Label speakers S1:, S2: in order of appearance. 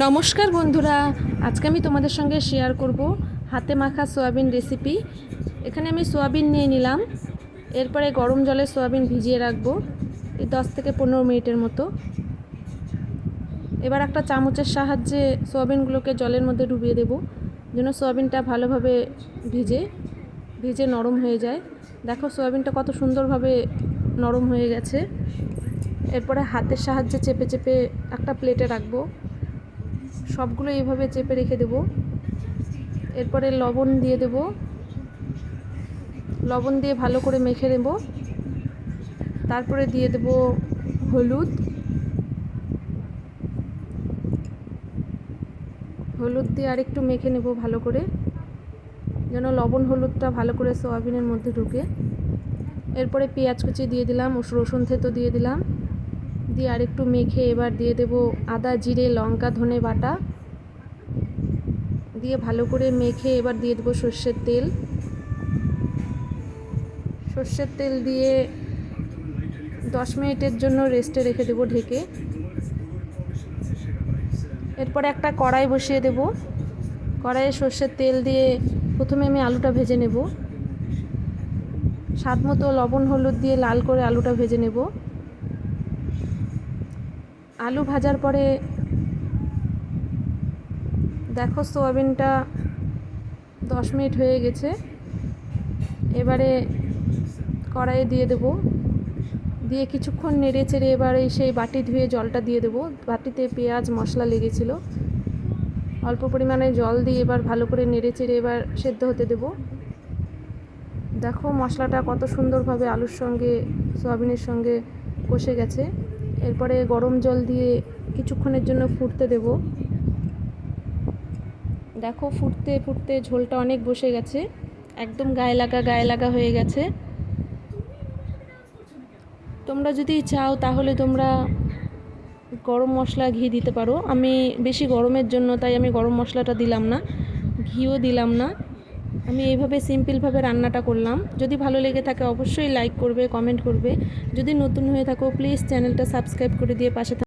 S1: নমস্কার বন্ধুরা, আজকে আমি তোমাদের সঙ্গে শেয়ার করব হাতে মাখা সোয়াবিন রেসিপি। এখানে আমি সোয়াবিন নিয়ে নিলাম। এরপরে গরম জলে সোয়াবিন ভিজিয়ে রাখবো এই 10 থেকে 15 মিনিটের মতো। এবার একটা চামচের সাহায্যে সোয়াবিনগুলোকে জলের মধ্যে ডুবিয়ে দেব, যেন সোয়াবিনটা ভালোভাবে ভিজে নরম হয়ে যায়। দেখো সোয়াবিনটা কত সুন্দরভাবে নরম হয়ে গেছে। এরপরে হাতের সাহায্যে চেপে চেপে একটা প্লেটে রাখবো। সবগুলো এইভাবে চেপে রেখে দেব। এরপরে লবণ দিয়ে দেব, লবণ দিয়ে ভালো করে মেখে নেব। তারপরে দিয়ে দেব হলুদ দিয়ে আরেকটু মেখে নেব ভালো করে, যেন লবণ হলুদটা ভালো করে সোয়াবিনের মধ্যে ঢুকে। এরপরে পেঁয়াজ কুচি দিয়ে দিলাম, রসুন থেতো দিয়ে দিলাম, দিয়ে আরেকটু মেখে এবার দিয়ে দেব আদা জিরে লঙ্কা ধনে বাটা, দিয়ে ভালো করে মেখে এবার দিয়ে দেবো সর্ষের তেল দিয়ে 10 মিনিটের জন্য রেস্টে রেখে দেবো ঢেকে। এরপরে একটা কড়াই বসিয়ে দেব। কড়াইয়ে সর্ষের তেল দিয়ে প্রথমে আমি আলুটা ভেজে নেব। স্বাদ মতো লবণ হলুদ দিয়ে লাল করে আলুটা ভেজে নেব। আলু ভাজার পরে দেখো সোয়াবিনটা 10 মিনিট হয়ে গেছে। এবারে কড়াইয়ে দিয়ে দেব, দিয়ে কিছুক্ষণ নেড়ে চেড়ে এবারে সেই বাটি ধুয়ে জলটা দিয়ে দেব। বাটিতে পেঁয়াজ মশলা লেগেছিল, অল্প পরিমাণে জল দিয়ে এবার ভালো করে নেড়ে চেড়ে এবার সেদ্ধ হতে দেব। দেখো মশলাটা কত সুন্দরভাবে আলুর সঙ্গে সোয়াবিনের সঙ্গে কষে গেছে। এরপরে গরম জল দিয়ে কিছুক্ষণের জন্য ফুটতে দেব। দেখো ফুটতে ফুটতে ঝোলটা অনেক বসে গেছে, একদম গায়ে লাগা হয়ে গেছে। তোমরা যদি চাও তাহলে তোমরা গরম মশলা ঘি দিতে পারো। আমি বেশি গরমের জন্য তাই আমি গরম মশলাটা দিলাম না, ঘিও দিলাম না। আমি এইভাবে সিম্পলভাবে রান্নাটা করলাম। যদি ভালো লেগে থাকে অবশ্যই লাইক করবে, কমেন্ট করবে। যদি নতুন হয়ে থাকো প্লিজ চ্যানেলটা সাবস্ক্রাইব করে দিয়ে পাশে